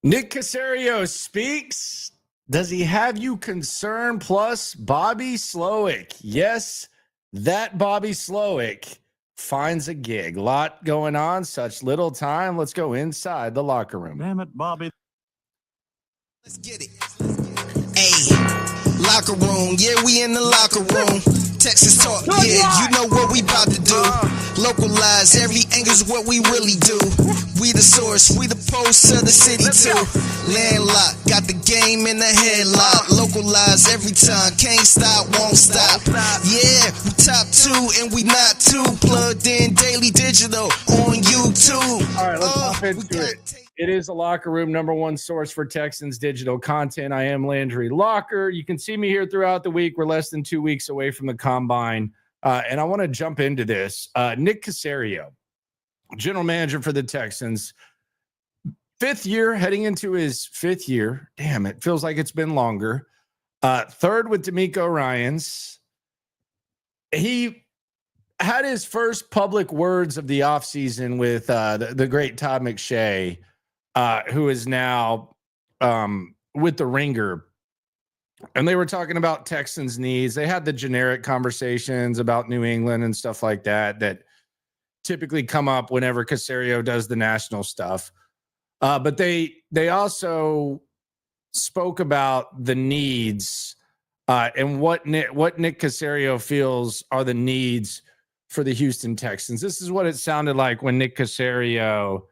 Nick Caserio speaks. Does he have you concerned? Plus, Bobby Slowik. Yes, that Bobby Slowik finds a gig. Lot going on, such little time. Let's go inside the locker room. Damn it, Bobby. Let's get it. Hey, locker room. Yeah, we in the locker room. Texas talk. Yeah, you know what we about to do. Localize every angle's what we really do. We the source, we the pulse of the city too. Landlocked, got the game in the headlock. Localize every time, can't stop, won't stop. Yeah, we top two and we not two. Plugged in daily digital on YouTube. All right, let's hop into it. It is the locker room, number one source for Texans digital content. I am Landry Locker. You can see me here throughout the week. We're less than 2 weeks away from the combine. And I want to jump into this. Nick Caserio, general manager for the Texans, fifth year, heading into his fifth year. Damn, it feels like it's been longer. Third with D'Amico Ryans. He had his first public words of the offseason with the great Todd McShay, who is now with the Ringer. And they were talking about Texans needs. They had the generic conversations about New England and stuff like that that typically come up whenever Caserio does the national stuff. But they also spoke about the needs and what Nick Caserio feels are the needs for the Houston Texans. This is what it sounded like when Nick Caserio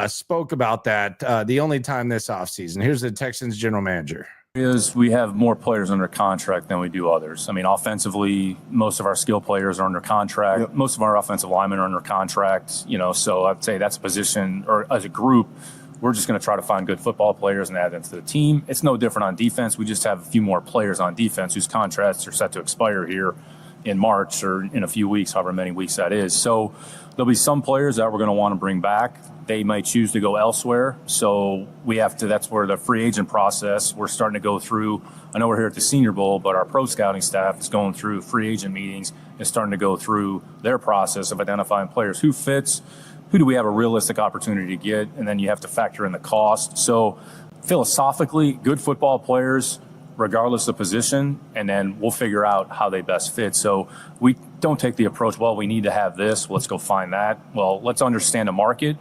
spoke about that the only time this offseason. Here's the Texans general manager. Is we have more players under contract than we do others. I mean, offensively, most of our skill players are under contract. Yep. Most of our offensive linemen are under contract, so I'd say that's a position, or as a group, we're just going to try to find good football players and add them to the team. It's no different on defense. We just have a few more players on defense whose contracts are set to expire here in March or in a few weeks, however many weeks that is. So there'll be some players that we're going to want to bring back. They might choose to go elsewhere. So we have to, that's where the free agent process, we're starting to go through. I know we're here at the Senior Bowl, but our pro scouting staff is going through free agent meetings and starting to go through their process of identifying players who fits, who do we have a realistic opportunity to get, and then you have to factor in the cost. So philosophically, good football players, regardless of position, and then we'll figure out how they best fit. So we don't take the approach, well, we need to have this, let's go find that. Well, let's understand the market,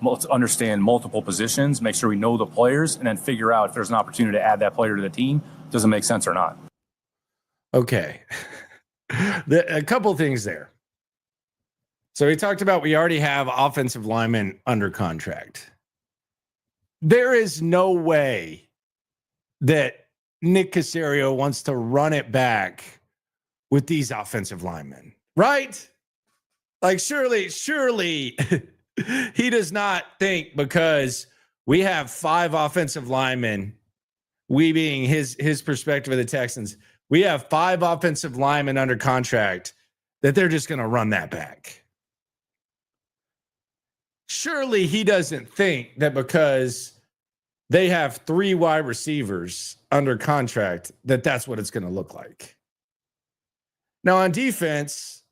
let's understand multiple positions, make sure we know the players, and then figure out if there's an opportunity to add that player to the team, does it make sense or not? Okay. A couple things there. So we talked about we already have offensive linemen under contract. There is no way that Nick Caserio wants to run it back with these offensive linemen, right? Like surely he does not think because we have 5 offensive linemen, we being his perspective of the Texans, we have 5 offensive linemen under contract that they're just going to run that back. Surely he doesn't think that because they have 3 wide receivers under contract that's what it's going to look like. Now on defense,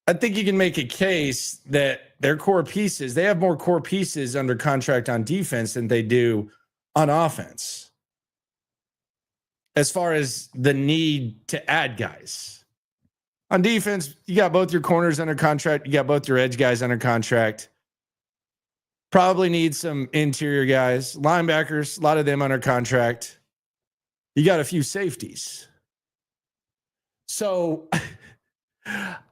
I think you can make a case that their core pieces, they have more core pieces under contract on defense than they do on offense. As far as the need to add guys. On defense, you got both your corners under contract, you got both your edge guys under contract. Probably need some interior guys. Linebackers, a lot of them under contract. You got a few safeties. So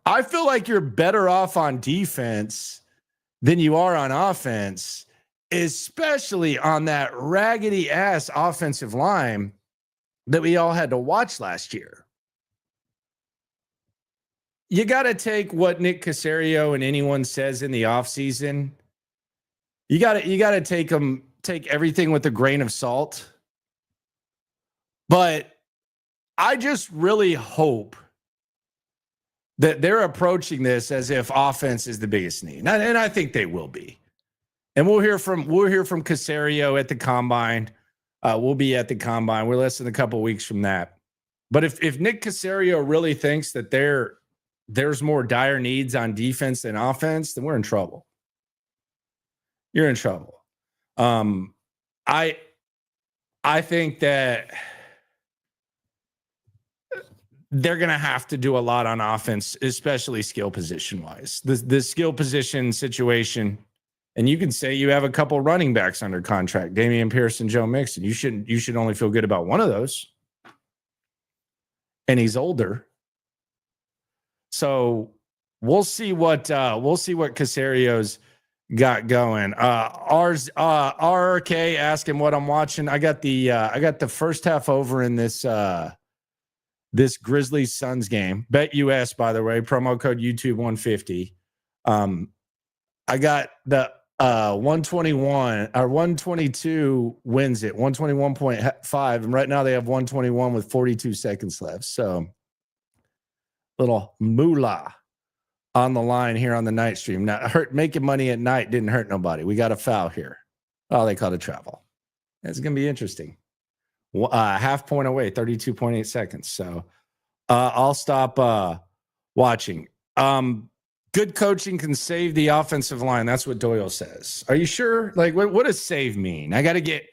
I feel like you're better off on defense than you are on offense, especially on that raggedy ass offensive line that we all had to watch last year. You got to take what Nick Caserio and anyone says in the offseason. You got to take everything with a grain of salt. But I just really hope that they're approaching this as if offense is the biggest need. And I think they will be. And we'll hear from Caserio at the combine. We'll be at the combine. We're less than a couple weeks from that. But if Nick Caserio really thinks that there's more dire needs on defense than offense, then we're in trouble. You're in trouble. I think that they're going to have to do a lot on offense, especially skill position wise. The skill position situation, and you can say you have a couple running backs under contract, Damian Pierce and Joe Mixon. You should only feel good about one of those. And he's older. So we'll see what Caserio's got going. RK asking what I'm watching. I got the first half over in this Grizzlies Suns game. Bet US, by the way, promo code YouTube 150. I got the 121 or 122 wins it, 121.5, and right now they have 121 with 42 seconds left. So little moolah on the line here on the night stream. Now, making money at night didn't hurt nobody. We got a foul here. Oh, they called a travel. It's gonna be interesting. Half point away, 32.8 seconds. So I'll stop watching. Good coaching can save the offensive line. That's what Doyle says. Are you sure? Like, what does save mean? I got to get,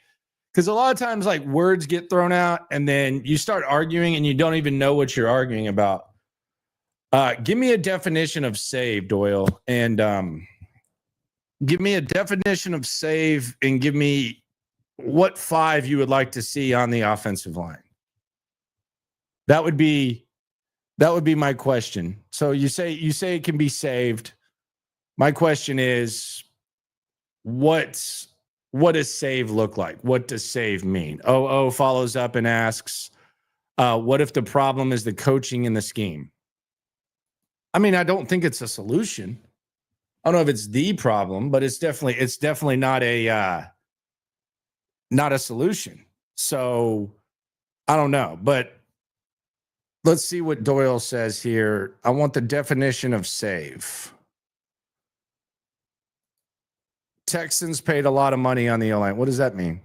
because a lot of times like words get thrown out and then you start arguing and you don't even know what you're arguing about. Give me a definition of save, Doyle, and give me a definition of save and give me what 5 you would like to see on the offensive line. That would be my question. So you say it can be saved. My question is, what does save look like? What does save mean? OO follows up and asks, what if the problem is the coaching and the scheme? I mean, I don't think it's a solution. I don't know if it's the problem, but it's definitely not a solution. So I don't know, but let's see what Doyle says here. I want the definition of save. Texans paid a lot of money on the O-line. What does that mean?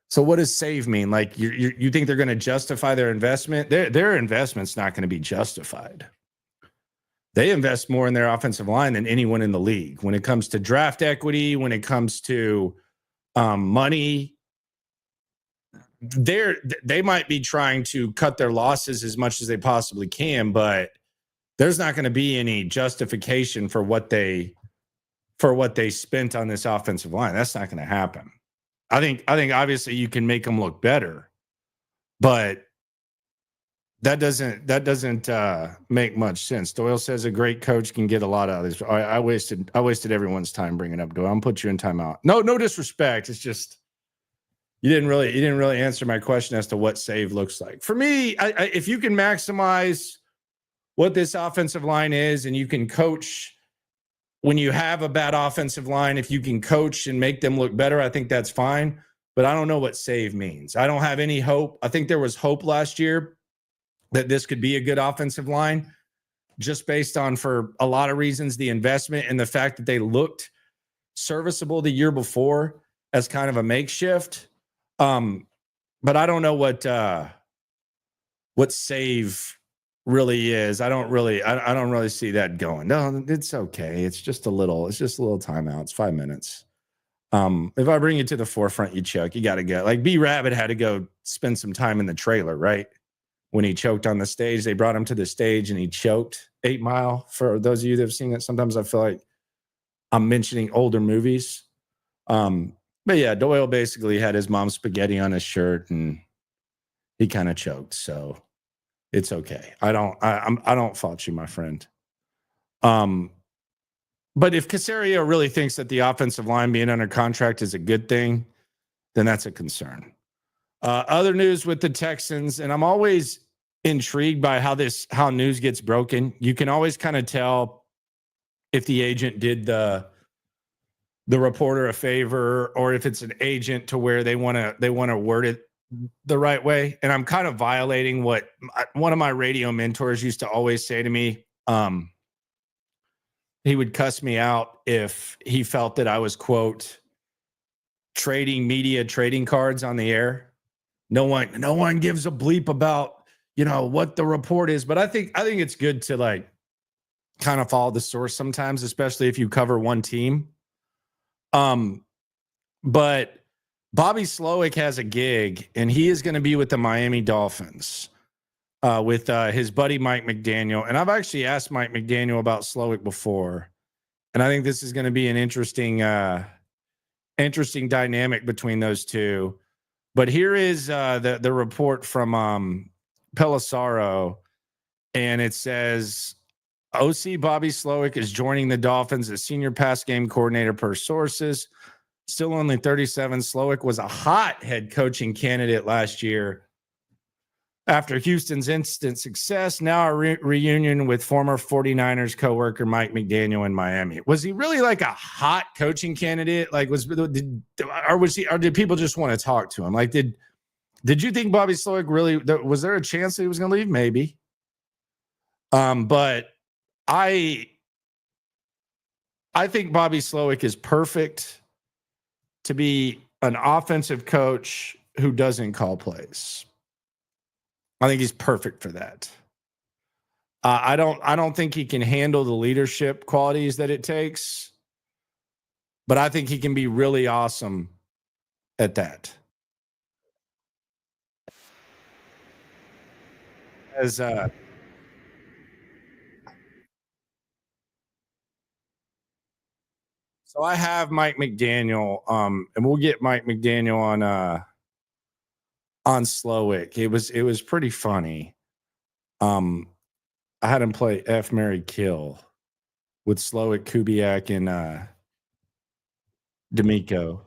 So what does save mean? Like you think they're going to justify their investment? Their investment's not going to be justified. They invest more in their offensive line than anyone in the league. When it comes to draft equity, when it comes to money, they might be trying to cut their losses as much as they possibly can, but there's not going to be any justification for what they spent on this offensive line. That's not going to happen. I think obviously you can make them look better, but that doesn't make much sense. Doyle says a great coach can get a lot out of this. I wasted everyone's time bringing up Doyle. I'm put you in timeout. No disrespect. It's just you didn't really answer my question as to what save looks like. For me, if you can maximize what this offensive line is, and you can coach when you have a bad offensive line, if you can coach and make them look better, I think that's fine. But I don't know what save means. I don't have any hope. I think there was hope last year that this could be a good offensive line, just based on, for a lot of reasons, the investment and the fact that they looked serviceable the year before as kind of a makeshift. But I don't know what save really is. I don't really see that going. No, it's okay. It's just a little timeout. It's 5 minutes. If I bring you to the forefront, you choke. You got to go. Like B Rabbit had to go spend some time in the trailer, right? When he choked on the stage, they brought him to the stage and he choked. 8 Mile. For those of you that have seen it, sometimes I feel like I'm mentioning older movies. But yeah, Doyle basically had his mom's spaghetti on his shirt and he kind of choked. So it's okay. I don't fault you, my friend. But if Caserio really thinks that the offensive line being under contract is a good thing, then that's a concern. Other news with the Texans, and I'm always intrigued by how news gets broken. You can always kind of tell if the agent did the reporter a favor, or if it's an agent to where they want to word it the right way. And I'm kind of violating what one of my radio mentors used to always say to me. He would cuss me out if he felt that I was, quote, trading cards on the air. No one gives a bleep about, what the report is. But I think it's good to like kind of follow the source sometimes, especially if you cover one team. But Bobby Slowik has a gig, and he is going to be with the Miami Dolphins with his buddy Mike McDaniel. And I've actually asked Mike McDaniel about Slowik before, and I think this is going to be an interesting dynamic between those two. But here is the report from Pelissaro, and it says OC Bobby Slowik is joining the Dolphins as senior pass game coordinator per sources. Still only 37, Slowik was a hot head coaching candidate last year after Houston's instant success. Now a reunion with former 49ers coworker Mike McDaniel in Miami. Was he really like a hot coaching candidate? Like did people just want to talk to him? Like did you think Bobby Slowik really was there a chance that he was going to leave? Maybe. But I think Bobby Slowik is perfect to be an offensive coach who doesn't call plays. I think he's perfect for that. I don't think he can handle the leadership qualities that it takes, but I think he can be really awesome at that. So I have Mike McDaniel, and we'll get Mike McDaniel on Slowik. It was pretty funny. I had him play F, Marry, Kill with Slowik, Kubiak, and D'Amico.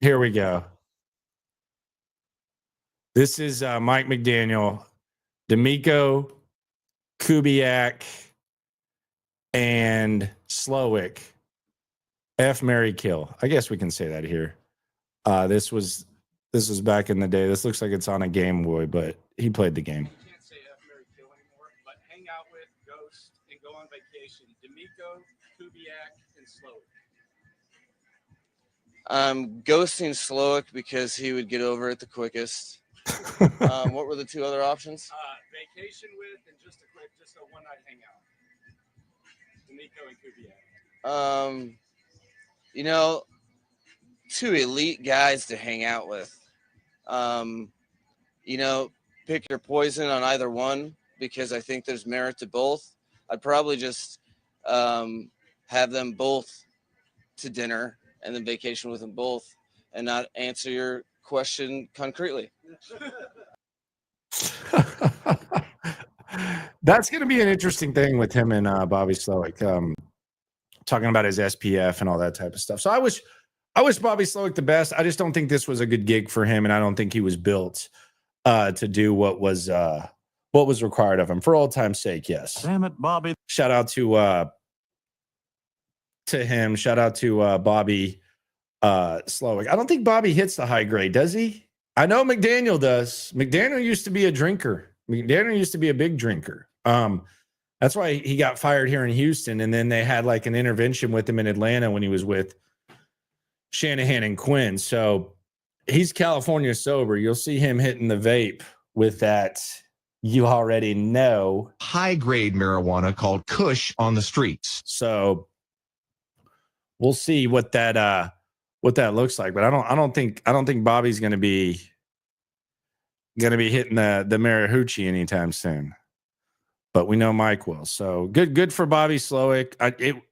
Here we go. This is Mike McDaniel, D'Amico, Kubiak, and Slowik. F, Marry, Kill. I guess we can say that here. This was back in the day. This looks like it's on a Game Boy, but he played the game. You can't say F, Marry, Kill anymore, but hang out with, ghost, and go on vacation. D'Amico, Kubiak, and Slowik. Ghosting Slowik because he would get over it the quickest. What were the two other options? Vacation with and just a one-night hangout. D'Amico and Kubiak. Two elite guys to hang out with. Pick your poison on either one because I think there's merit to both. I'd probably just have them both to dinner and then vacation with them both and not answer your question concretely. That's going to be an interesting thing with him and Bobby Slowik, talking about his SPF and all that type of stuff. So I wish Bobby Slowik the best. I just don't think this was a good gig for him, and I don't think he was built to do what was required of him. For old time's sake, yes. Damn it, Bobby. Shout out to him. Shout out to Bobby Slowik. I don't think Bobby hits the high grade, does he? I know McDaniel does. McDaniel used to be a drinker. McDaniel used to be a big drinker. That's why he got fired here in Houston, and then they had like an intervention with him in Atlanta when he was with Shanahan and Quinn. So he's California sober. You'll see him hitting the vape with that. You already know high-grade marijuana called Kush on the streets. So we'll see what that looks like. But I don't think Bobby's going to be hitting the Marihucci anytime soon. But we know Mike will. So good for Bobby Slowik.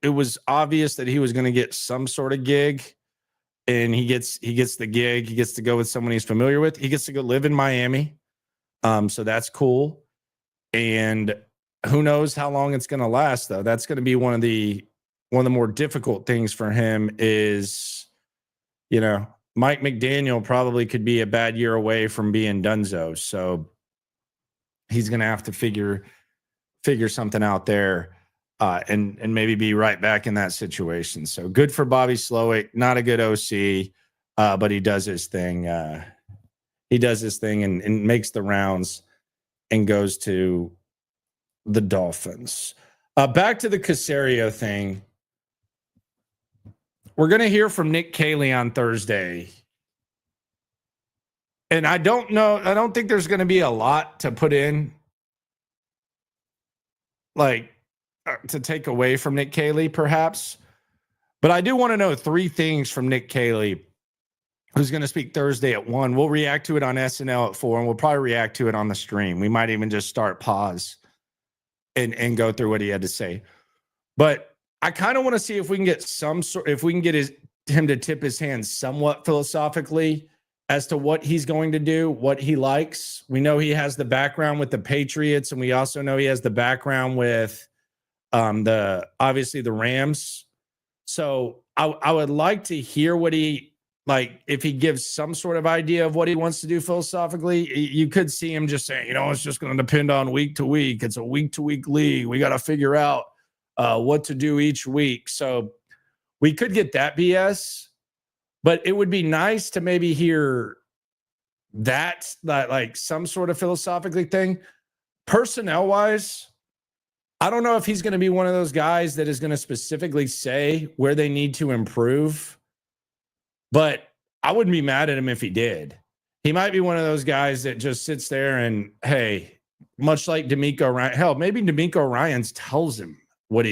It was obvious that he was going to get some sort of gig, and he gets the gig. He gets to go with someone he's familiar with. He gets to go live in Miami. So that's cool. And who knows how long it's going to last, though. That's going to be one of the more difficult things for him is, Mike McDaniel probably could be a bad year away from being donezo. So he's going to have to figure something out there and maybe be right back in that situation. So good for Bobby Slowik. Not a good OC, but he does his thing. He does his thing and makes the rounds and goes to the Dolphins. Back to the Caserio thing. We're going to hear from Nick Caserio on Thursday. And I don't think there's going to be a lot to put in, like, to take away from Nick Caserio, perhaps. But I do want to know 3 things from Nick Caserio, who's going to speak Thursday at 1. We'll react to it on SNL at 4, and we'll probably react to it on the stream. We might even just start pause and go through what he had to say. But I kind of want to see if we can get him to tip his hand somewhat philosophically as to what he's going to do, what he likes. We know he has the background with the Patriots, and we also know he has the background with obviously the Rams. So I would like to hear what if he gives some sort of idea of what he wants to do philosophically. You could see him just saying, it's just going to depend on week to week. It's a week to week league. We got to figure out what to do each week. So we could get that BS, but it would be nice to maybe hear that like some sort of philosophically thing. Personnel wise, I don't know if he's going to be one of those guys that is going to specifically say where they need to improve, but I wouldn't be mad at him if he did. He might be one of those guys that just sits there and, hey, much like D'Amico Ryan, hell, maybe D'Amico Ryans tells him what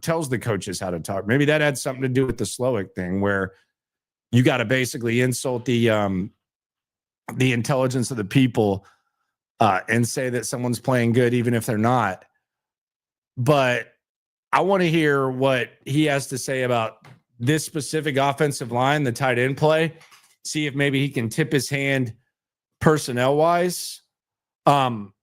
tells the coaches how to talk. Maybe that had something to do with the Slowik thing, where you got to basically insult the intelligence of the people and say that someone's playing good, even if they're not. But I want to hear what he has to say about this specific offensive line, the tight end play, see if maybe he can tip his hand personnel wise. And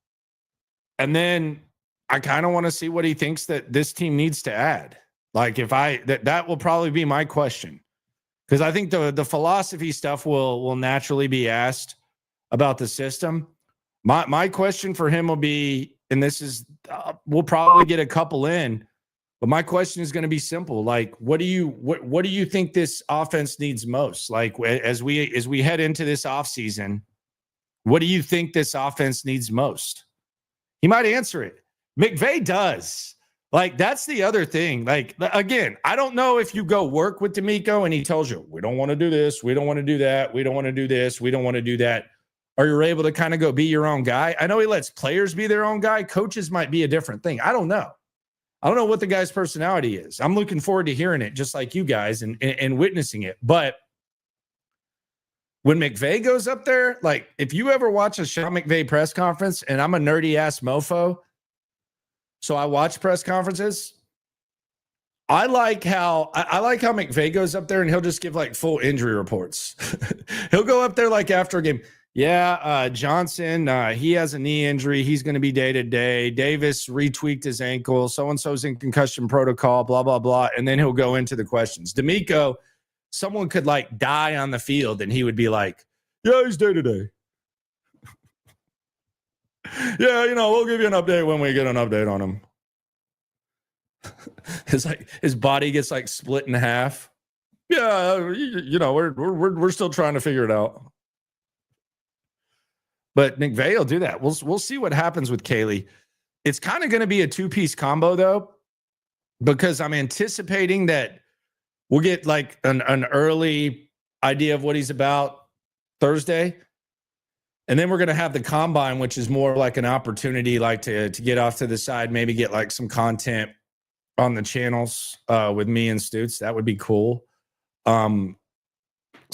then I kind of want to see what he thinks that this team needs to add. Like that will probably be my question. Because I think the philosophy stuff will naturally be asked about the system. My question for him will be, and this is, we'll probably get a couple in, but my question is going to be simple. Like, what do you think this offense needs most? Like, as we head into this offseason, what do you think this offense needs most? He might answer it. McVay does. Like, that's the other thing. Like, again, I don't know if you go work with D'Amico and he tells you, we don't want to do this, we don't want to do that, we don't want to do this, we don't want to do that, or you're able to kind of go be your own guy. I know he lets players be their own guy. Coaches might be a different thing. I don't know. I don't know what the guy's personality is. I'm looking forward to hearing it, just like you guys, and witnessing it. But when McVay goes up there, like, if you ever watch a Sean McVay press conference, and I'm a nerdy ass mofo, so I watch press conferences. I like how McVay goes up there and he'll just give like full injury reports. He'll go up there like after a game. Yeah, Johnson, he has a knee injury. He's going to be day-to-day. Davis retweaked his ankle. So-and-so's in concussion protocol, blah, blah, blah. And then he'll go into the questions. D'Amico, someone could like die on the field and he would be like, yeah, he's day-to-day. Yeah, we'll give you an update when we get an update on him. His body gets like split in half. Yeah, we're still trying to figure it out. But McVay will do that. We'll see what happens with Caserio. It's kind of going to be a 2-piece combo though, because I'm anticipating that we'll get like an early idea of what he's about Thursday. And then we're going to have the combine, which is more like an opportunity, like to get off to the side, maybe get like some content on the channels with me and Stoots. That would be cool. So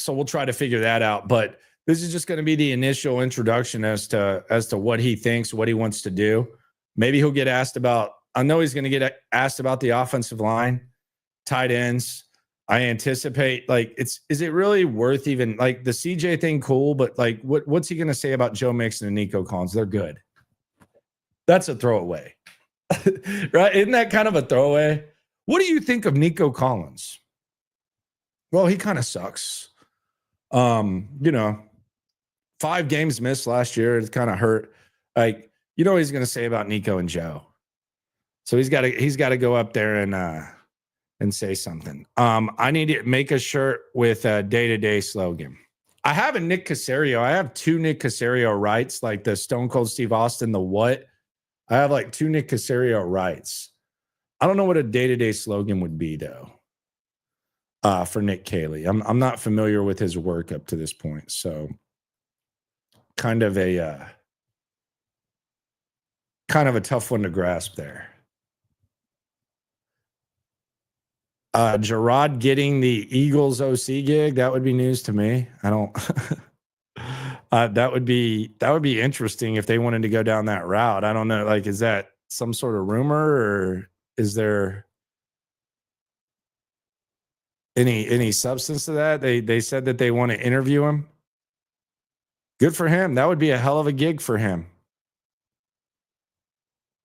we'll try to figure that out. But this is just going to be the initial introduction as to what he thinks, what he wants to do. Maybe he'll get asked about, I know he's going to get asked about the offensive line, tight ends. I anticipate, like, is it really worth even, like, the CJ thing cool, but like what's he going to say about Joe Mixon and Nico Collins? They're good. That's a throwaway. Right? Isn't that kind of a throwaway? What do you think of Nico Collins? Well, he kind of sucks. 5 games missed last year. It's kind of hurt. Like, what he's going to say about Nico and Joe. So he's got to go up there and say something. I need to make a shirt with a day-to-day slogan. I have a Nick Caserio. I have 2 Nick Caserio rights, like the Stone Cold Steve Austin, the what? I have like 2 Nick Caserio rights. I don't know what a day-to-day slogan would be though. For Nick Caserio. I'm not familiar with his work up to this point, so kind of a tough one to grasp there. Gerard getting the Eagles OC gig, that would be news to me. I don't that would be interesting if they wanted to go down that route. I don't know. Like, is that some sort of rumor, or is there any substance to that? They said that they want to interview him. Good for him. That would be a hell of a gig for him.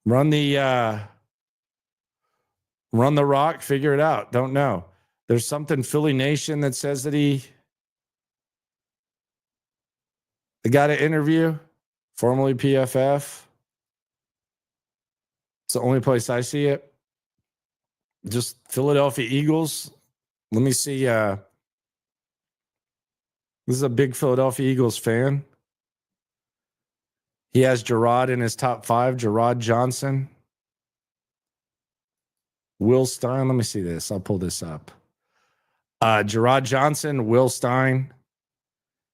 Run the rock, figure it out. Don't know. There's something Philly Nation that says that they got to interview, formerly PFF. It's the only place I see it. Just Philadelphia Eagles. Let me see. This is a big Philadelphia Eagles fan. He has Gerard in his top 5. Gerard Johnson. Will Stein. Let me see this. I'll pull this up. Gerard Johnson, Will Stein,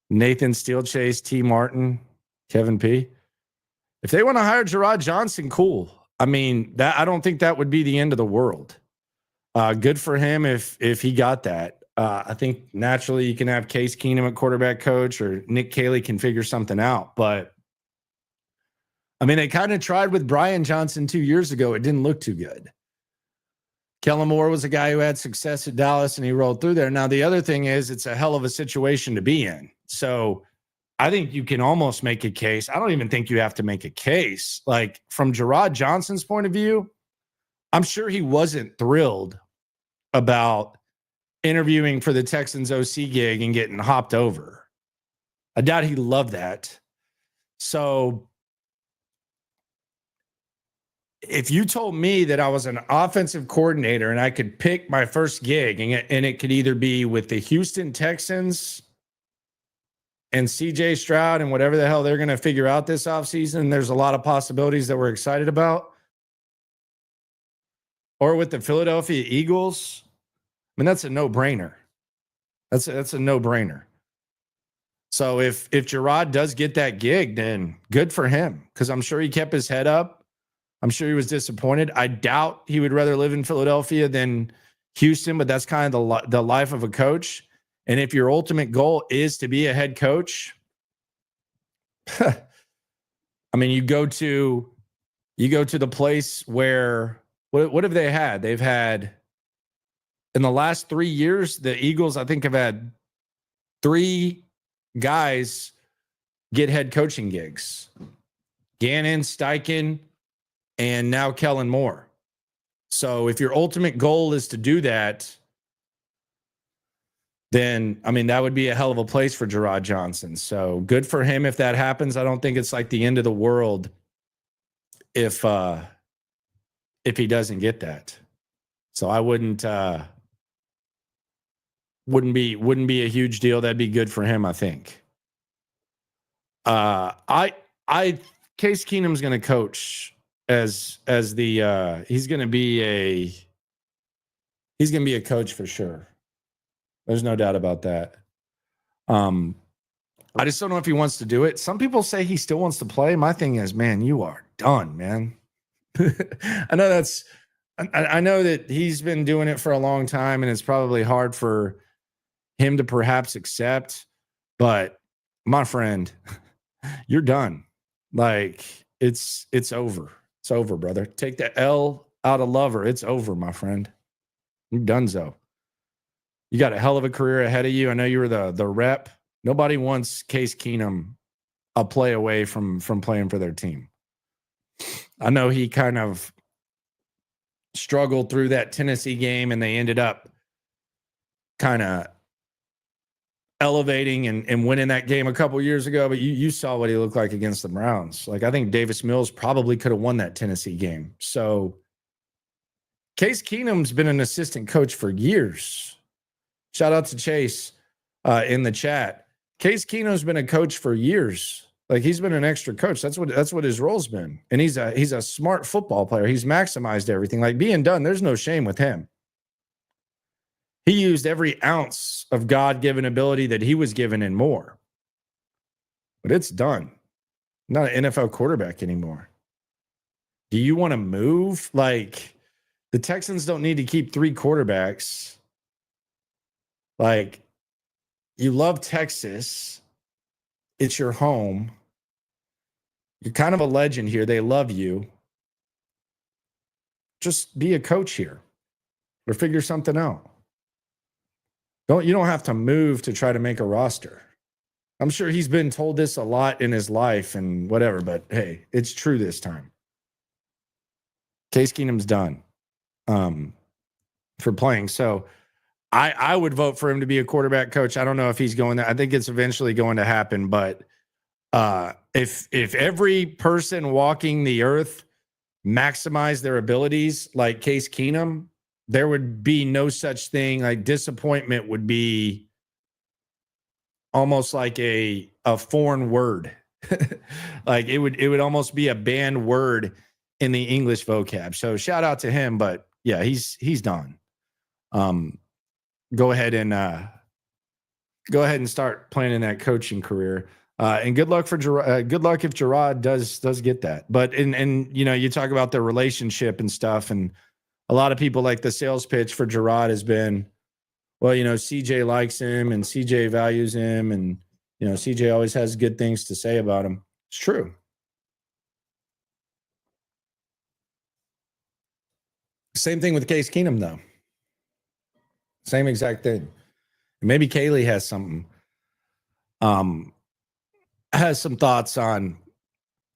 Nathan Steelchase, T. Martin, Kevin P. If they want to hire Gerard Johnson, cool. I mean, that I don't think that would be the end of the world. Good for him if he got that. I think naturally you can have Case Keenum at quarterback coach, or Nick Cayley can figure something out. But I mean, they kind of tried with Brian Johnson 2 years ago. It didn't look too good. Kellen Moore was a guy who had success at Dallas and he rolled through there. Now, the other thing is it's a hell of a situation to be in. So I think you can almost make a case. I don't even think you have to make a case. Like, from Gerard Johnson's point of view, I'm sure he wasn't thrilled about interviewing for the Texans OC gig and getting hopped over. I doubt he loved that. So if you told me that I was an offensive coordinator and I could pick my first gig, and it could either be with the Houston Texans and CJ Stroud and whatever the hell they're going to figure out this offseason, there's a lot of possibilities that we're excited about, or with the Philadelphia Eagles, I mean, that's a no-brainer. That's a no-brainer. So if Gerard does get that gig, then good for him, because I'm sure he kept his head up. I'm sure he was disappointed. I doubt he would rather live in Philadelphia than Houston, but that's kind of the life of a coach. And if your ultimate goal is to be a head coach, I mean, you go to the place where what have they had? They've had, in the last 3 years, the Eagles, I think, have had 3 guys get head coaching gigs. Gannon, Steichen, and now Kellen Moore. So if your ultimate goal is to do that, then, I mean, that would be a hell of a place for Gerard Johnson. So good for him if that happens. I don't think it's like the end of the world if he doesn't get that. So I wouldn't be a huge deal. That'd be good for him, I think. Case Keenum's going to coach as the he's going to be a coach for sure. There's no doubt about that. I just don't know if he wants to do it. Some people say he still wants to play. My thing is, man, you are done, man. I know that he's been doing it for a long time, and it's probably hard for him to perhaps accept, but my friend, you're done. Like, it's over. It's over, brother. Take the L out of lover. It's over, my friend. You're donezo. You got a hell of a career ahead of you. I know you were the rep. Nobody wants Case Keenum a play away from playing for their team. I know he kind of struggled through that Tennessee game, and they ended up kind of elevating and winning that game a couple years ago, but you saw what he looked like against the Browns. Like, I think Davis Mills probably could have won that Tennessee game. So Case Keenum's been an assistant coach for years. Shout out to Chase in the chat. Case Keenum's been a coach for years. Like, he's been an extra coach. That's what his role's been. And he's a smart football player. He's maximized everything. Like, being done, there's no shame with him. He used every ounce of God-given ability that he was given and more. But it's done. Not an NFL quarterback anymore. Do you want to move? Like, The Texans don't need to keep 3 quarterbacks. Like, you love Texas. It's your home. You're kind of a legend here. They love you. Just be a coach here or figure something out. You don't have to move to try to make a roster. I'm sure he's been told this a lot in his life and whatever, but hey, it's true this time. Case Keenum's done for playing. So I would vote for him to be a quarterback coach. I don't know if he's going there. I think it's eventually going to happen, but if every person walking the earth maximized their abilities like Case Keenum, there would be no such thing. Like, disappointment would be almost like a foreign word. Like, it would almost be a banned word in the English vocab. So shout out to him, but yeah, he's done. Go ahead and start planning that coaching career. And good luck for good luck if Gerard does get that. But and you know, you talk about their relationship and stuff, and a lot of people, like, the sales pitch for Gerard has been, well, you know, CJ likes him and CJ values him, and you know, CJ always has good things to say about him. It's true. Same thing with Case Keenum, though. Same exact thing. Maybe Kaylee has something. Has some thoughts on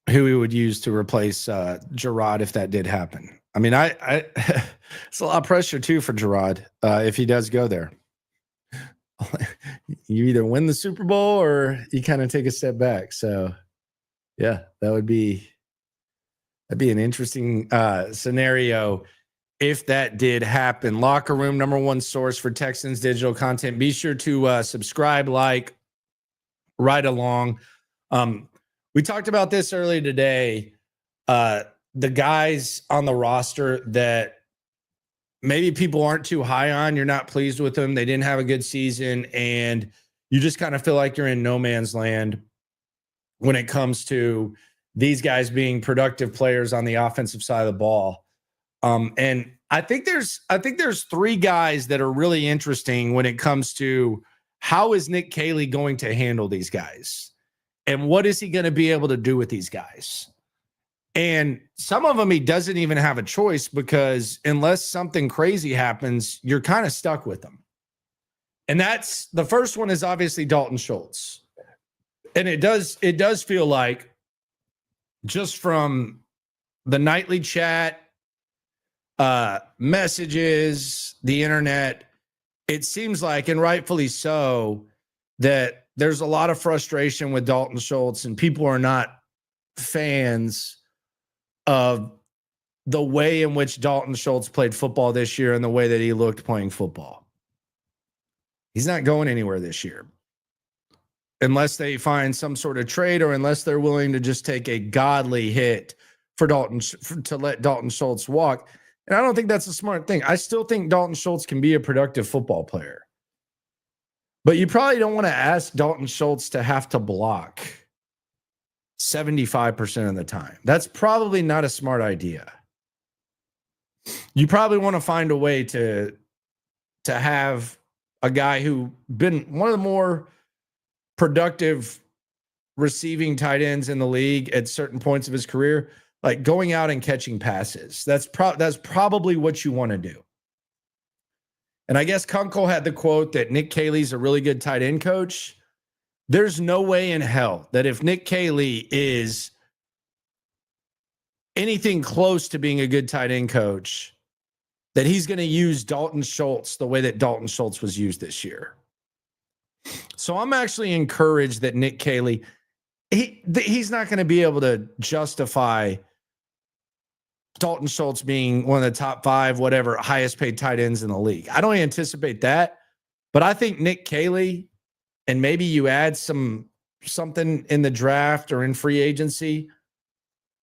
who he would use to replace Gerard if that did happen. I mean, I it's a lot of pressure too for Gerard if he does go there. You either win the Super Bowl or you kind of take a step back. So, yeah, that'd be an interesting scenario if that did happen. Locker Room, #1 source for Texans digital content. Be sure to subscribe, like, right along. We talked about this earlier today. The guys on the roster that maybe people aren't too high on, you're not pleased with them, they didn't have a good season, and you just kind of feel like you're in no man's land when it comes to these guys being productive players on the offensive side of the ball. And I think there's 3 guys that are really interesting when it comes to how is Nick Caserio going to handle these guys, and what is he going to be able to do with these guys? And some of them he doesn't even have a choice, because unless something crazy happens, you're kind of stuck with them. And that's the first one is obviously Dalton Schultz. And it does feel like, just from the nightly chat, messages, the internet, it seems like, and rightfully so, that there's a lot of frustration with Dalton Schultz, and people are not fans of the way in which Dalton Schultz played football this year and the way that he looked playing football. He's not going anywhere this year unless they find some sort of trade, or unless they're willing to just take a godly hit for to let Dalton Schultz walk. And I don't think that's a smart thing. I still think Dalton Schultz can be a productive football player. But you probably don't want to ask Dalton Schultz to have to block 75% of the time. That's probably not a smart idea. You probably want to find a way to have a guy who been one of the more productive receiving tight ends in the league at certain points of his career, like going out and catching passes. That's probably what you want to do. And I guess Kunkel had the quote that Nick Caselio's a really good tight end coach. There's no way in hell that if Nick Caselio is anything close to being a good tight end coach, that he's going to use Dalton Schultz the way that Dalton Schultz was used this year. So I'm actually encouraged that Nick Caselio, he's not going to be able to justify Dalton Schultz being one of the top 5, whatever, highest paid tight ends in the league. I don't anticipate that, but I think Nick Caselio, and maybe you add something in the draft or in free agency,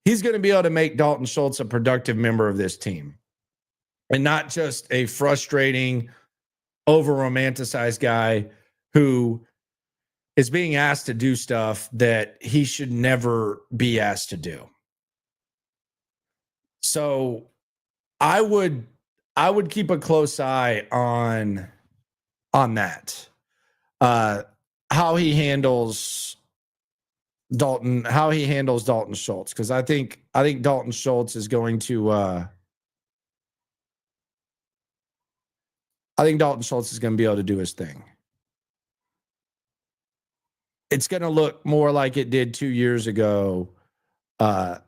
he's going to be able to make Dalton Schultz a productive member of this team, and not just a frustrating, over-romanticized guy who is being asked to do stuff that he should never be asked to do. So I would I would keep a close eye on that. How he handles Dalton Schultz, because I think Dalton Schultz is going to be able to do his thing. It's going to look more like it did 2 years ago than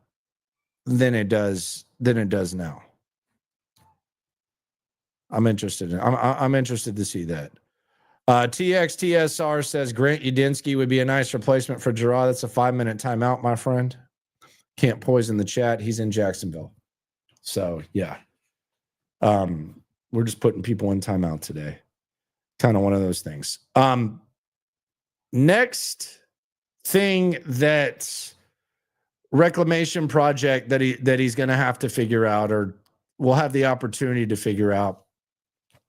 it does now. I'm interested to see that. TXTSR says Grant Udinski would be a nice replacement for Gerard. That's a 5-minute timeout, my friend. Can't poison the chat. He's in Jacksonville. So, yeah. We're just putting people in timeout today. Kind of one of those things. Next thing that reclamation project that he's going to have to figure out, or will have the opportunity to figure out,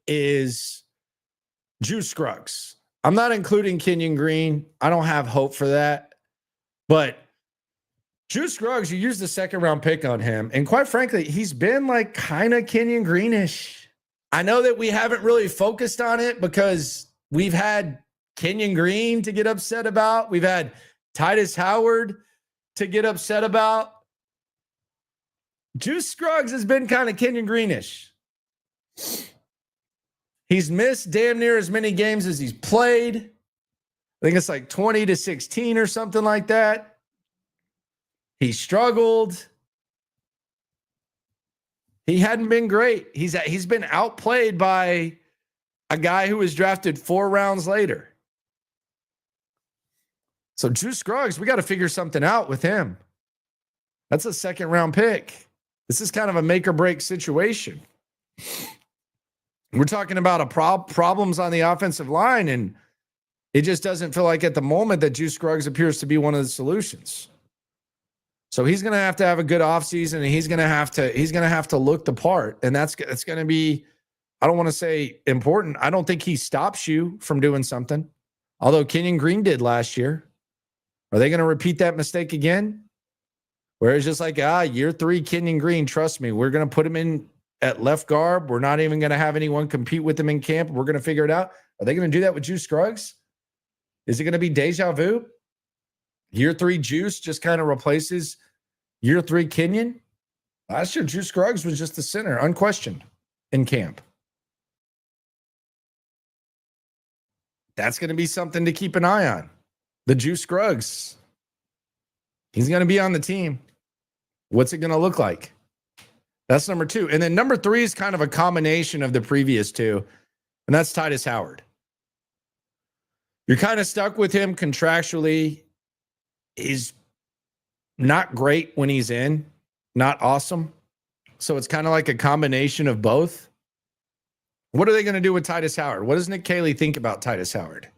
is Juice Scruggs. I'm not including Kenyon Green. I don't have hope for that. But Juice Scruggs, you used the 2nd-round pick on him. And quite frankly, he's been like kind of Kenyon Greenish. I know that we haven't really focused on it because we've had Kenyon Green to get upset about. We've had Titus Howard to get upset about. Juice Scruggs has been kind of Kenyon Greenish. He's missed damn near as many games as he's played. I think it's like 20-16 or something like that. He struggled. He hadn't been great. He's been outplayed by a guy who was drafted 4 rounds later. So Juice Scruggs, we got to figure something out with him. That's a 2nd-round pick. This is kind of a make or break situation. We're talking about problems on the offensive line, and it just doesn't feel like at the moment that Juice Scruggs appears to be one of the solutions. So he's going to have a good offseason, and he's going to have to look the part, and that's going to be, I don't want to say important. I don't think he stops you from doing something, although Kenyon Green did last year. Are they going to repeat that mistake again? Where it's just like, year 3, Kenyon Green, trust me, we're going to put him in at left guard. We're not even going to have anyone compete with him in camp. We're going to figure it out. Are they going to do that with Juice Scruggs? Is it going to be deja vu? Year 3 Juice just kind of replaces year 3 Kenyon? Last year, Juice Scruggs was just the center, unquestioned, in camp. That's going to be something to keep an eye on. The Juice Scruggs. He's going to be on the team. What's it going to look like? That's number 2. And then number 3 is kind of a combination of the previous 2, and that's Titus Howard. You're kind of stuck with him contractually. He's not great when he's in, not awesome. So it's kind of like a combination of both. What are they going to do with Titus Howard? What does Nick Caserio think about Titus Howard?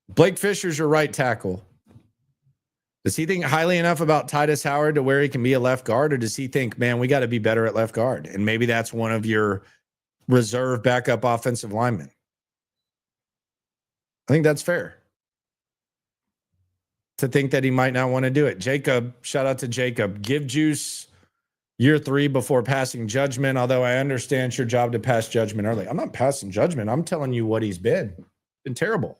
Blake Fisher's your right tackle. Does he think highly enough about Titus Howard to where he can be a left guard, or does he think, man, we got to be better at left guard? And maybe that's one of your reserve backup offensive linemen. I think that's fair to think that he might not want to do it. Jacob, shout out to Jacob. Give Juice year 3 before passing judgment, although I understand it's your job to pass judgment early. I'm not passing judgment. I'm telling you what he's been. Been terrible.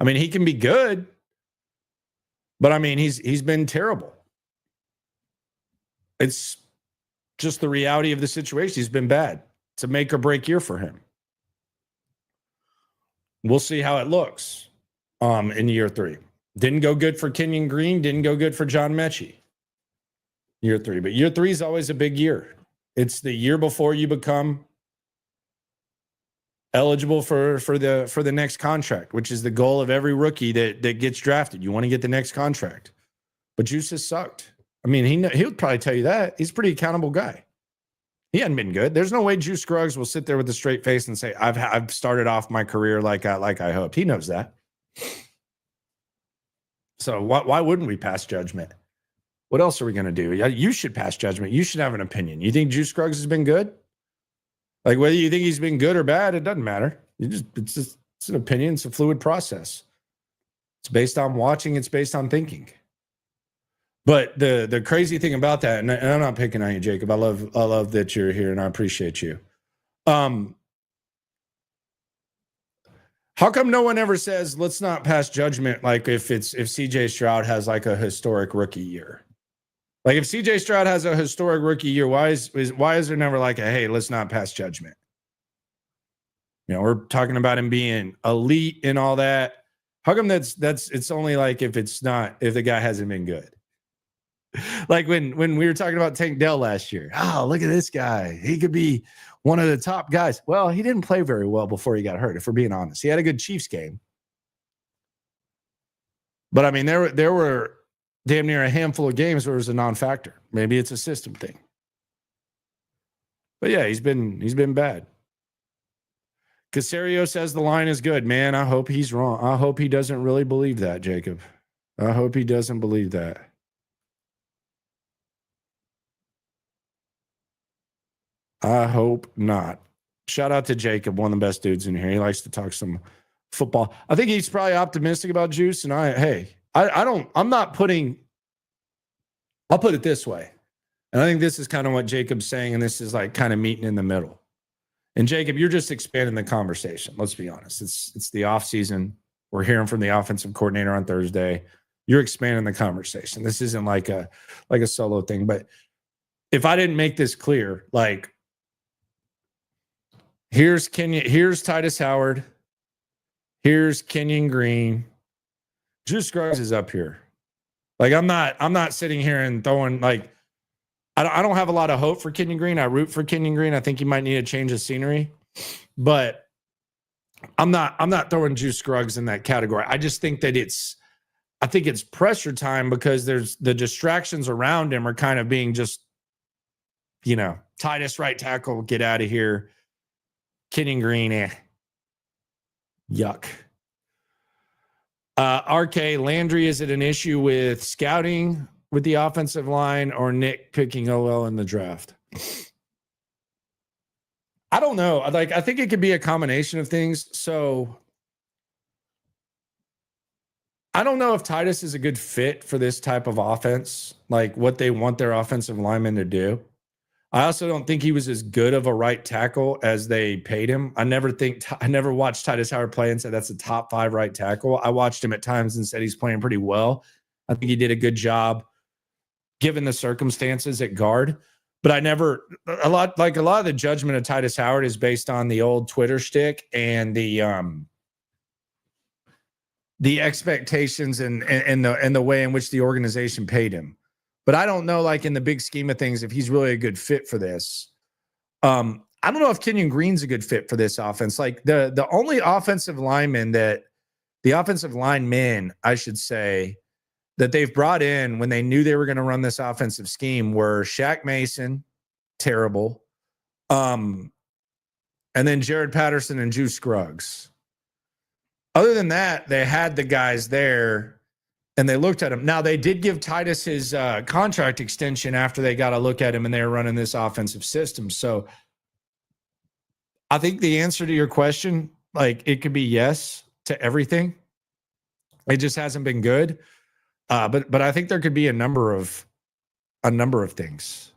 I mean, he can be good, but I mean, he's been terrible. It's just the reality of the situation. He's been bad. It's a make or break year for him. We'll see how it looks in year 3. Didn't go good for Kenyon Green. Didn't go good for John Mechie. Year 3. But year 3 is always a big year. It's the year before you become eligible for the next contract, which is the goal of every rookie that gets drafted. You want to get the next contract. But Juice has sucked. I mean, he'll probably tell you that. He's a pretty accountable guy. He hadn't been good. There's no way Juice Scruggs will sit there with a straight face and say, I've started off my career like I hoped. He knows that. So why wouldn't we pass judgment? What else are we going to do? You should pass judgment. You should have an opinion. You think Juice Scruggs has been good? Like, whether you think he's been good or bad, it doesn't matter. It's an opinion. It's a fluid process. It's based on watching. It's based on thinking. But the crazy thing about that, and I'm not picking on you, Jacob. I love that you're here, and I appreciate you. How come no one ever says let's not pass judgment? Like if CJ Stroud has like a historic rookie year, like if CJ Stroud has a historic rookie year, why is there never like a hey, let's not pass judgment? You know, we're talking about him being elite and all that. How come that's it's only like if the guy hasn't been good? Like when we were talking about Tank Dell last year. Oh, look at this guy. He could be one of the top guys. Well, he didn't play very well before he got hurt, if we're being honest. He had a good Chiefs game. But I mean, there were damn near a handful of games where it was a non-factor. Maybe it's a system thing. But yeah, he's been bad. Caserio says the line is good. Man, I hope he's wrong. I hope he doesn't really believe that, Jacob. I hope he doesn't believe that. I hope not. Shout out to Jacob, one of the best dudes in here. He likes to talk some football. I think he's probably optimistic about Juice. And I'll put it this way. And I think this is kind of what Jacob's saying. And this is like kind of meeting in the middle. And Jacob, you're just expanding the conversation. Let's be honest. It's the offseason. We're hearing from the offensive coordinator on Thursday. You're expanding the conversation. This isn't like a solo thing. But if I didn't make this clear, like, here's Titus Howard. Here's Kenyon Green. Drew Scruggs is up here. Like I'm not sitting here and throwing like I don't have a lot of hope for Kenyon Green. I root for Kenyon Green. I think he might need a change of scenery. But I'm not throwing Drew Scruggs in that category. I just think that it's pressure time because there's the distractions around him are kind of being just, you know, Titus right tackle, get out of here. Kenyon Green, yuck. RK, Landry, is it an issue with scouting with the offensive line or Nick picking OL in the draft? I don't know. I think it could be a combination of things. So I don't know if Titus is a good fit for this type of offense, like what they want their offensive linemen to do. I also don't think he was as good of a right tackle as they paid him. I never watched Titus Howard play and said that's a top 5 right tackle. I watched him at times and said he's playing pretty well. I think he did a good job given the circumstances at guard. But a lot of the judgment of Titus Howard is based on the old Twitter shtick and the expectations and the way in which the organization paid him. But I don't know, like in the big scheme of things, if he's really a good fit for this. I don't know if Kenyon Green's a good fit for this offense. Like the only offensive linemen I should say, that they've brought in when they knew they were going to run this offensive scheme were Shaq Mason, terrible, and then Jared Patterson and Drew Scruggs. Other than that, they had the guys there. And they looked at him. Now, they did give Titus his contract extension after they got a look at him and they were running this offensive system. So I think the answer to your question, like it could be yes to everything. It just hasn't been good. But I think there could be a number of things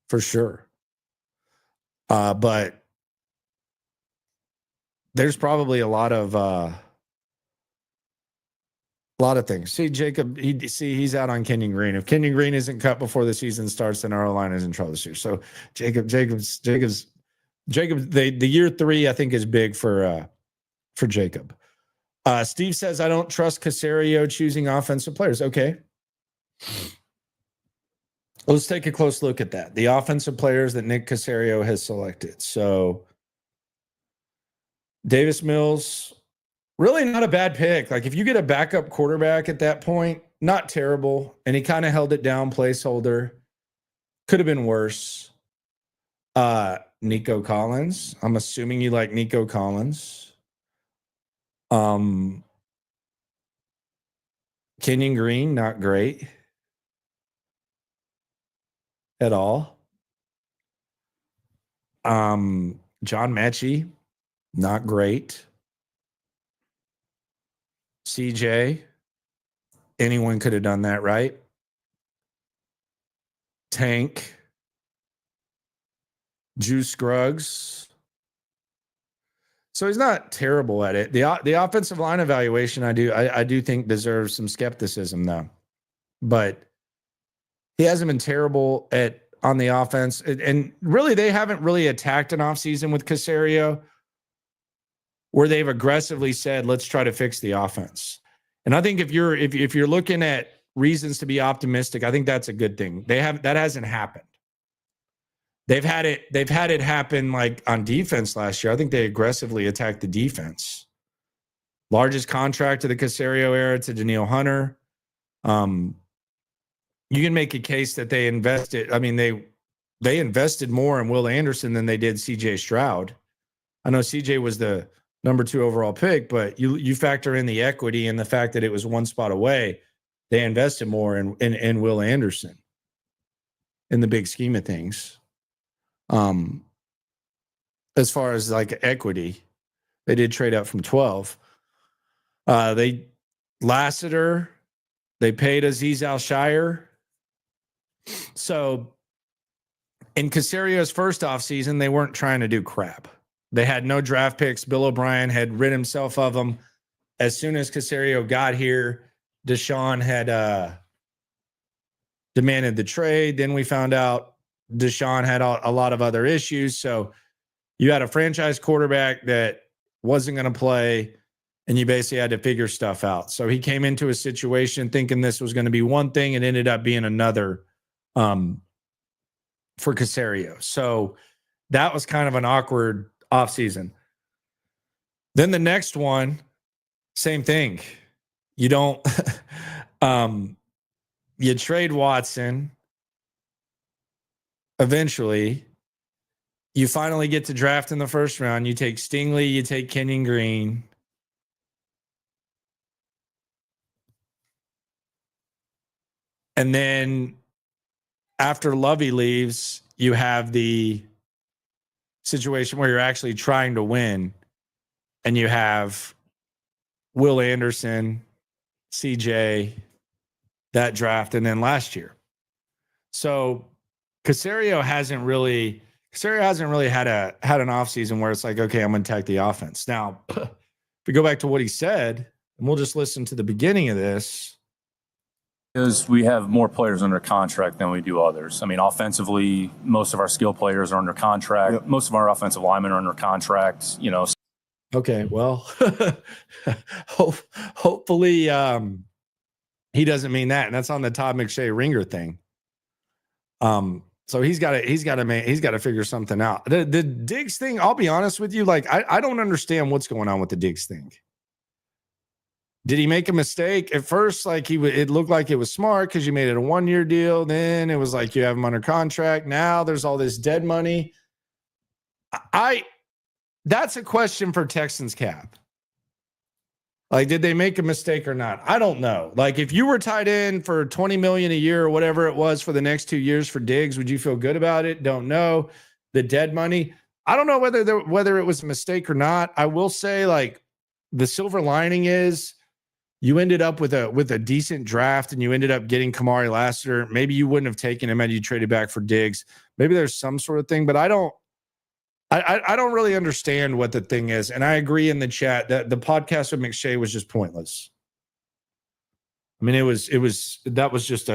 for sure. But there's probably a lot of things. See, Jacob, he's out on Kenyon Green. If Kenyon Green isn't cut before the season starts, then our line is in trouble this year. So Jacob's the year 3, I think, is big for Jacob. Steve says, I don't trust Caserio choosing offensive players. Okay. Let's take a close look at that. The offensive players that Nick Caserio has selected. So Davis Mills, really not a bad pick. Like if you get a backup quarterback at that point, not terrible. And he kind of held it down, placeholder. Could have been worse. Nico Collins. I'm assuming you like Nico Collins. Kenyon Green, not great at all. John Mechie, not great. CJ, anyone could have done that, right? Tank. Juice Scruggs. So he's not terrible at it. The offensive line evaluation I do think deserves some skepticism though. But he hasn't been terrible on the offense. And really they haven't really attacked an offseason with Caserio where they've aggressively said, let's try to fix the offense. And I think if you're looking at reasons to be optimistic, I think that's a good thing. That hasn't happened. They've had it happen like on defense last year. I think they aggressively attacked the defense. Largest contract of the Caserio era to Danielle Hunter. You can make a case that they invested. I mean, they invested more in Will Anderson than they did CJ Stroud. I know CJ was the number 2 overall pick, but you factor in the equity and the fact that it was one spot away. They invested more in Will Anderson in the big scheme of things. As far as like equity, they did trade up from 12. Lassiter, they paid Azeez Al-Shire. So in Caserio's first offseason, they weren't trying to do crap. They had no draft picks. Bill O'Brien had rid himself of them. As soon as Caserio got here, Deshaun had demanded the trade. Then we found out Deshaun had a lot of other issues. So you had a franchise quarterback that wasn't going to play, and you basically had to figure stuff out. So he came into a situation thinking this was going to be one thing and ended up being another for Caserio. So that was kind of an awkward offseason. Then the next one, same thing. You don't you trade Watson. Eventually, you finally get to draft in the first round. You take Stingley, you take Kenyon Green. And then after Lovey leaves, you have the situation where you're actually trying to win. And you have Will Anderson, CJ, that draft, and then last year. So Caserio hasn't really had an offseason where it's like, okay, I'm going to attack the offense. Now, if we go back to what he said, and we'll just listen to the beginning of this. Because we have more players under contract than we do others. I mean, offensively, most of our skill players are under contract. Yep. Most of our offensive linemen are under contract, you know. Okay, well, hopefully he doesn't mean that. And that's on the Todd McShay ringer thing. So he's got to figure something out. The Diggs thing, I'll be honest with you, like I don't understand what's going on with the Diggs thing. Did he make a mistake? At first, like it looked like it was smart because you made it a 1-year deal. Then it was like you have him under contract. Now there's all this dead money. That's a question for Texans cap. Like, did they make a mistake or not? I don't know. Like, if you were tied in for $20 million a year or whatever it was for the next 2 years for Diggs, would you feel good about it? Don't know. The dead money, I don't know whether it was a mistake or not. I will say, like, the silver lining is you ended up with a decent draft and you ended up getting Kamari Lassiter. Maybe you wouldn't have taken him had you traded back for Diggs. Maybe there's some sort of thing, but I don't really understand what the thing is. And I agree in the chat that the podcast with McShay was just pointless. I mean, that was just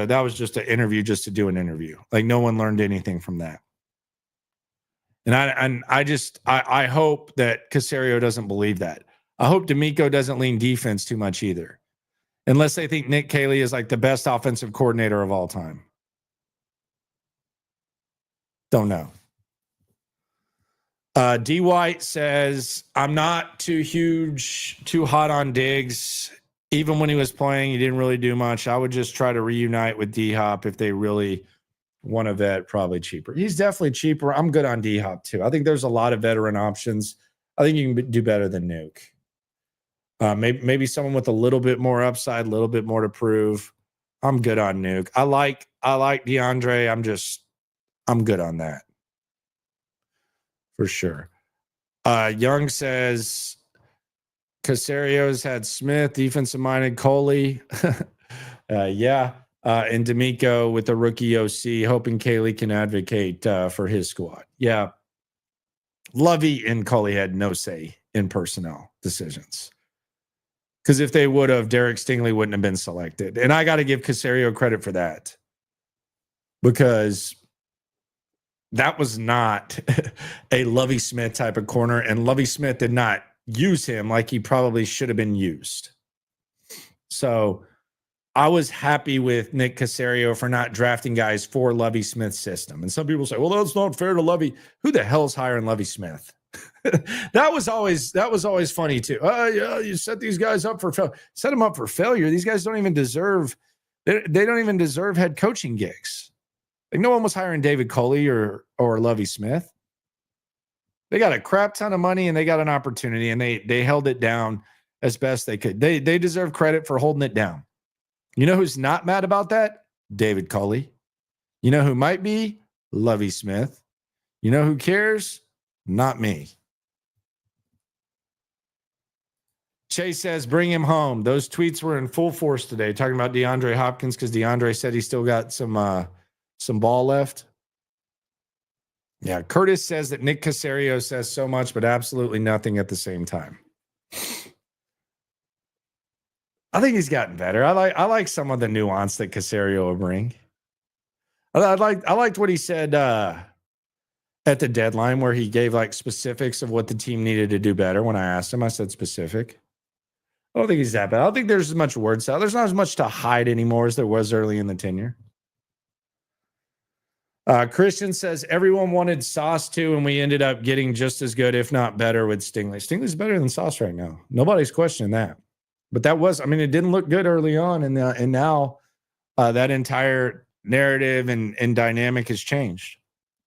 an interview just to do an interview. Like, no one learned anything from that. And I hope that Caserio doesn't believe that. I hope D'Amico doesn't lean defense too much either. Unless they think Nick Caserio is like the best offensive coordinator of all time. Don't know. D. White says, I'm not too hot on Diggs. Even when he was playing, he didn't really do much. I would just try to reunite with D-Hop if they really want a vet, probably cheaper. He's definitely cheaper. I'm good on D-Hop too. I think there's a lot of veteran options. I think you can do better than Nuke. Maybe someone with a little bit more upside, a little bit more to prove. I'm good on Nuke. I like DeAndre. I'm good on that. For sure. Young says Caserio's had Smith, defensive minded Coley. Yeah. and D'Amico with the rookie OC, hoping Kaylee can advocate for his squad. Yeah. Lovey and Culley had no say in personnel decisions. Because if they would have, Derek Stingley wouldn't have been selected. And I got to give Caserio credit for that. Because that was not a Lovey Smith type of corner. And Lovey Smith did not use him like he probably should have been used. So I was happy with Nick Caserio for not drafting guys for Lovey Smith's system. And some people say, well, that's not fair to Lovey. Who the hell's hiring Lovey Smith? that was always funny too. Yeah, you set these guys up for set them up for failure. These guys don't even deserve. They don't even deserve head coaching gigs. Like no one was hiring David Culley or Lovey Smith. They got a crap ton of money and they got an opportunity and they held it down as best they could. They deserve credit for holding it down. You know who's not mad about that? David Culley. You know who might be? Lovey Smith. You know who cares? Not me. Chase says, bring him home. Those tweets were in full force today, talking about DeAndre Hopkins because DeAndre said he still got some ball left. Yeah, Curtis says that Nick Caserio says so much, but absolutely nothing at the same time. I think he's gotten better. I like some of the nuance that Caserio will bring. I liked what he said at the deadline where he gave like specifics of what the team needed to do better. When I asked him, I said specific. I don't think he's that bad. I don't think there's as much word salad. There's not as much to hide anymore as there was early in the tenure. Christian says everyone wanted Sauce too, and we ended up getting just as good, if not better, with Stingley. Stingley's better than Sauce right now. Nobody's questioning that. But that was, I mean, it didn't look good early on, and now that entire narrative and dynamic has changed,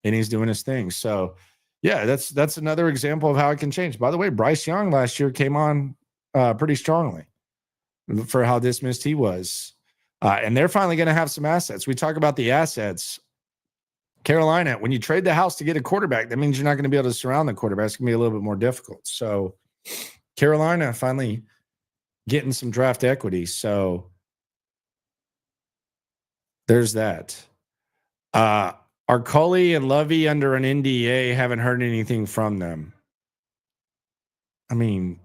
and he's doing his thing. So, yeah, that's another example of how it can change. By the way, Bryce Young last year came on pretty strongly for how dismissed he was, and they're finally going to have some assets. We talk about the assets. Carolina, when you trade the house to get a quarterback, that means you're not going to be able to surround the quarterback. It's going to be a little bit more difficult. So, Carolina finally getting some draft equity. So there's that. Are Culley and Lovey under an NDA? Haven't heard anything from them. I mean,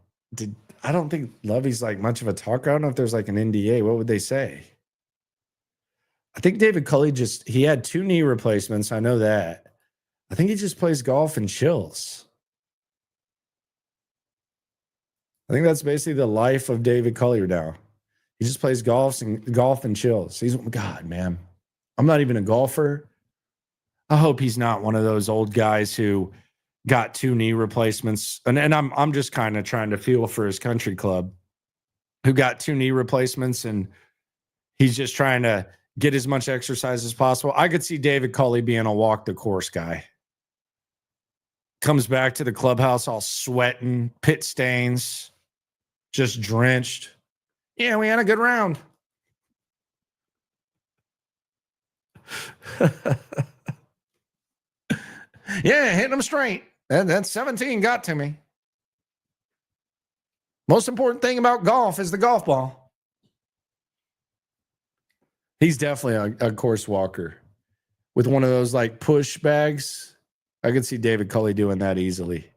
I don't think Lovey's like much of a talker. I don't know if there's like an NDA. What would they say? I think David Culley he had 2 knee replacements. I know that. I think he just plays golf and chills. I think that's basically the life of David Culley now. He just plays golf and chills. God, man. I'm not even a golfer. I hope he's not one of those old guys who got 2 knee replacements. And I'm just kind of trying to feel for his country club who got 2 knee replacements and he's just trying to get as much exercise as possible. I could see David Culley being a walk the course guy. Comes back to the clubhouse all sweating, pit stains, just drenched. Yeah, we had a good round. Yeah, hitting them straight. That 17 got to me. Most important thing about golf is the golf ball. He's definitely a course walker with one of those like push bags. I could see David Culley doing that easily.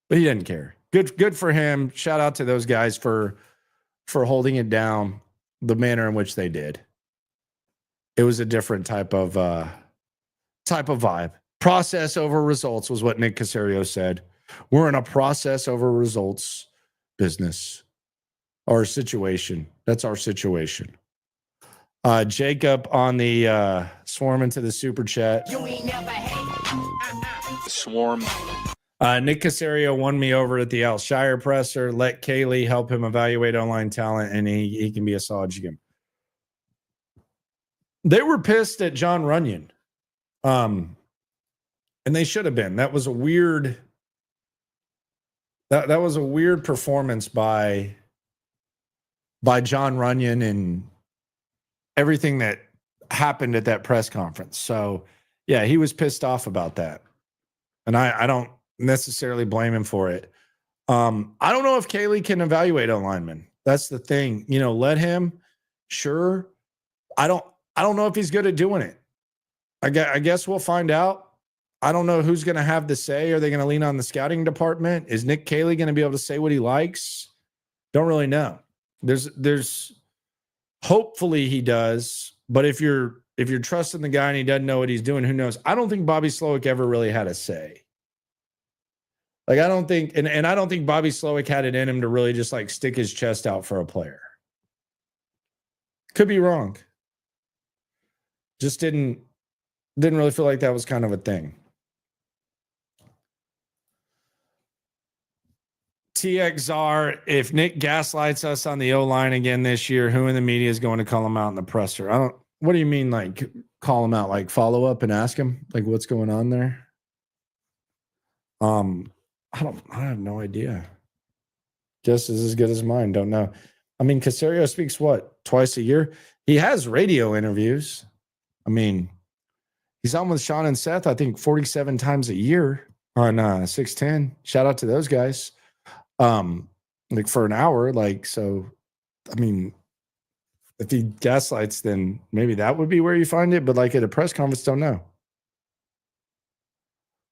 But he didn't care. Good for him. Shout out to those guys for holding it down the manner in which they did. It was a different type of vibe. Process over results was what Nick Caserio said. We're in a process over results business. Our situation. That's our situation. Jacob on the swarm into the super chat. You ain't never hate. Swarm. Nick Caserio won me over at the Alshire presser. Let Kaylee help him evaluate online talent, and he can be a solid GM. They were pissed at John Runyon. And they should have been. That was a weird. That was a weird performance by John Runyon and everything that happened at that press conference. So, yeah, he was pissed off about that. And I don't necessarily blame him for it. I don't know if Kaylee can evaluate a lineman. That's the thing. You know, let him Sure. I don't know if he's good at doing it. I guess we'll find out. I don't know who's going to have the say. Are they going to lean on the scouting department? Is Nick Cayley going to be able to say what he likes? Don't really know. There's hopefully he does, but if you're trusting the guy and he doesn't know what he's doing, who knows? I don't think Bobby Slowik ever really had a say. Like, I don't think, and I don't think Bobby Slowik had it in him to really just like stick his chest out for a player. Could be wrong. Just didn't really feel like that was kind of a thing. TXR, if Nick gaslights us on the O-line again this year, who in the media is going to call him out in the presser? What do you mean, like, call him out? Like, follow up and ask him, like, what's going on there? I have no idea. Guess is as good as mine. Don't know. I mean, Caserio speaks what, twice a year? He has radio interviews. I mean, he's on with Sean and Seth, I think 47 times a year on 610. Shout out to those guys. Like for an hour, like, so, I mean, if he gaslights, then maybe that would be where you find it. But like at a press conference, don't know.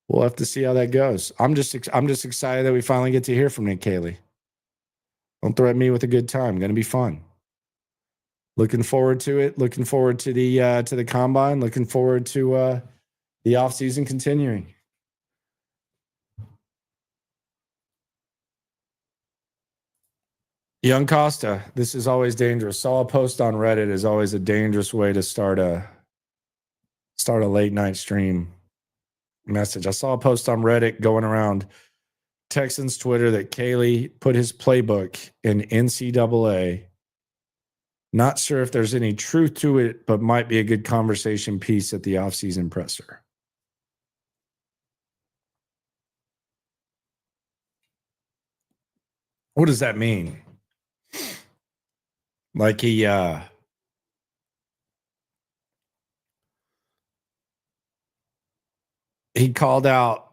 We'll have to see how that goes. I'm just excited that we finally get to hear from Nick Cayley. Don't threaten me with a good time. Going to be fun. Looking forward to it. Looking forward to the combine. Looking forward to the offseason continuing. Young Costa, this is always dangerous. Saw a post on Reddit is always a dangerous way to start a late night stream message. I saw a post on Reddit going around Texans Twitter that Cayley put his playbook in NCAA. Not sure if there's any truth to it, but might be a good conversation piece at the offseason presser. What does that mean? Like he called out.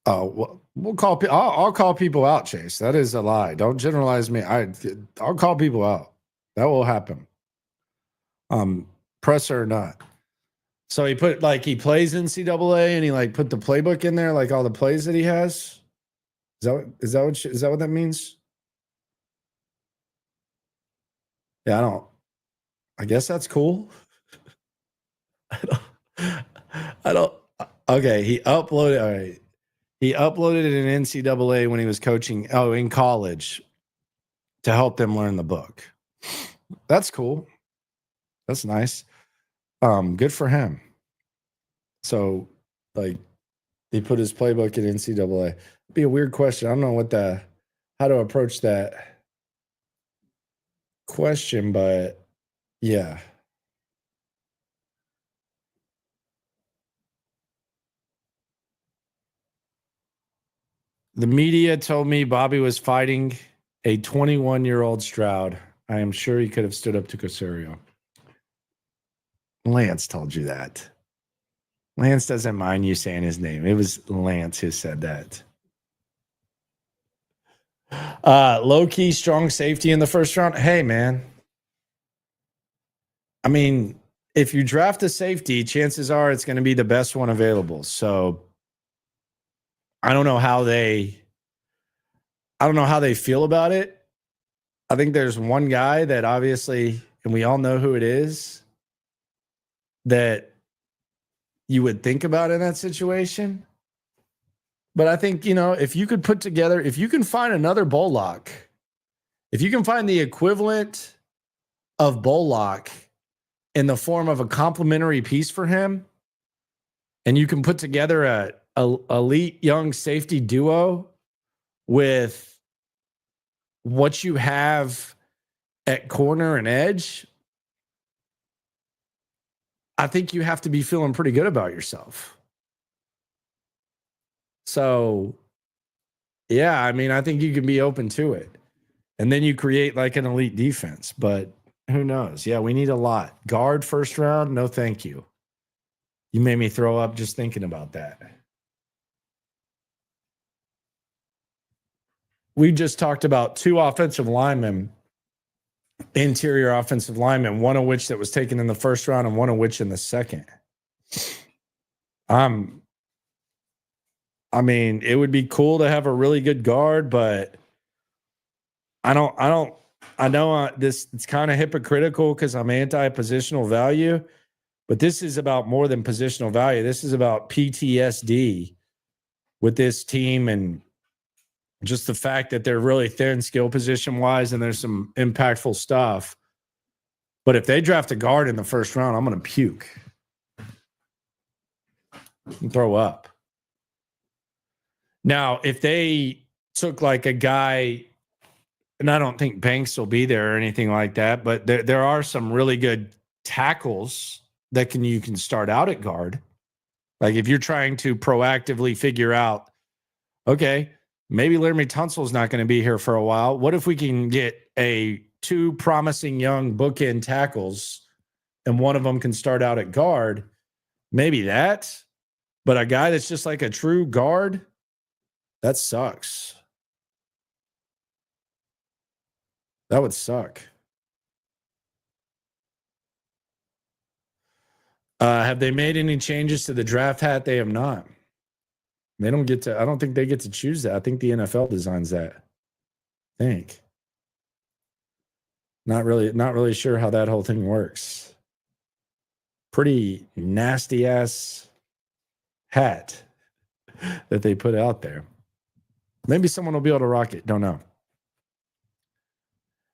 We'll call. I'll call people out, Chase. That is a lie. Don't generalize me. I'll call people out. That will happen. Presser or not. So he put like he plays NCAA and he like put the playbook in there, like all the plays that he has. Is that what that means? Yeah, I guess that's cool. I don't. Okay, he uploaded. All right, he uploaded it in NCAA when he was coaching. Oh, in college, to help them learn the book. That's cool. That's nice. Good for him. So, like, he put his playbook in NCAA. It'd be a weird question. I don't know how to approach that question, but yeah. The media told me Bobby was fighting a 21-year-old Stroud. I am sure he could have stood up to Caserio. Lance told you that. Lance doesn't mind you saying his name. It was Lance who said that. Low-key strong safety in the first round. Hey, man. I mean, if you draft a safety, chances are it's going to be the best one available. So I don't know how they feel about it. I think there's one guy that obviously, and we all know who it is, that you would think about in that situation. But I think, if you could if you can find another Bullock, if you can find the equivalent of Bullock in the form of a complementary piece for him, and you can put together a elite young safety duo with what you have at corner and edge, I think you have to be feeling pretty good about yourself. So, yeah, I mean, I think you can be open to it. And then you create like an elite defense, but who knows? Yeah, we need a lot. Guard first round, no thank you. You made me throw up just thinking about that. We just talked about 2 offensive linemen interior offensive linemen, one of which that was taken in the first round and one of which in the second. I mean, it would be cool to have a really good guard, but I know this, it's kind of hypocritical because I'm anti-positional value, but this is about more than positional value. This is about PTSD with this team and just the fact that they're really thin skill position wise and there's some impactful stuff. But if they draft a guard in the first round, I'm going to puke and throw up. Now, if they took like a guy, and I don't think Banks will be there or anything like that, but there are some really good tackles that you can start out at guard. Like if you're trying to proactively figure out, okay, maybe Laramie Tunsil's not going to be here for a while. What if we can get two promising young bookend tackles and one of them can start out at guard? Maybe that, but a guy that's just like a true guard, that sucks. That would suck. Have they made any changes to the draft hat? They have not. They don't get to, I don't think they get to choose that. I think the NFL designs that. I think. Not really sure how that whole thing works. Pretty nasty ass hat that they put out there. Maybe someone will be able to rock it. Don't know.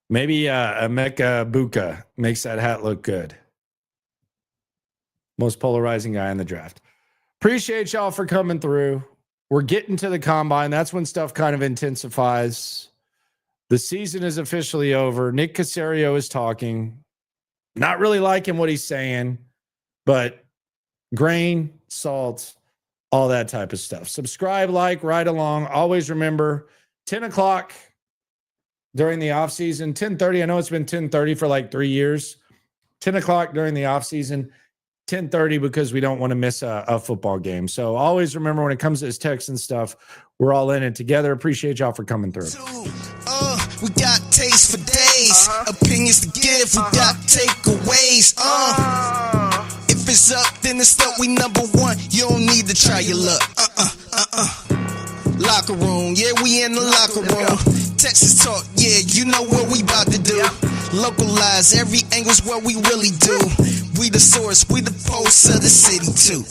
Maybe Emeka Buka makes that hat look good. Most polarizing guy in the draft. Appreciate y'all for coming through. We're getting to the combine. That's when stuff kind of intensifies. The season is officially over. Nick Caserio is talking. Not really liking what he's saying, but grain, salt, all that type of stuff. Subscribe, like, ride along. Always remember, 10 o'clock during the offseason, 10:30. I know it's been 10:30 for like 3 years. 10 o'clock during the offseason, 10:30 because we don't want to miss a football game. So always remember when it comes to this Texans stuff, we're all in it together. Appreciate y'all for coming through. We got taste for days, opinions to give, we got takeaways. If it's up, then it's up, we number one. You don't need to try your luck. Locker room, yeah, we in the locker room. Texas talk, yeah, you know what we about to do. Localize, every angle's what we really do. We the source, we the pulse of the city too.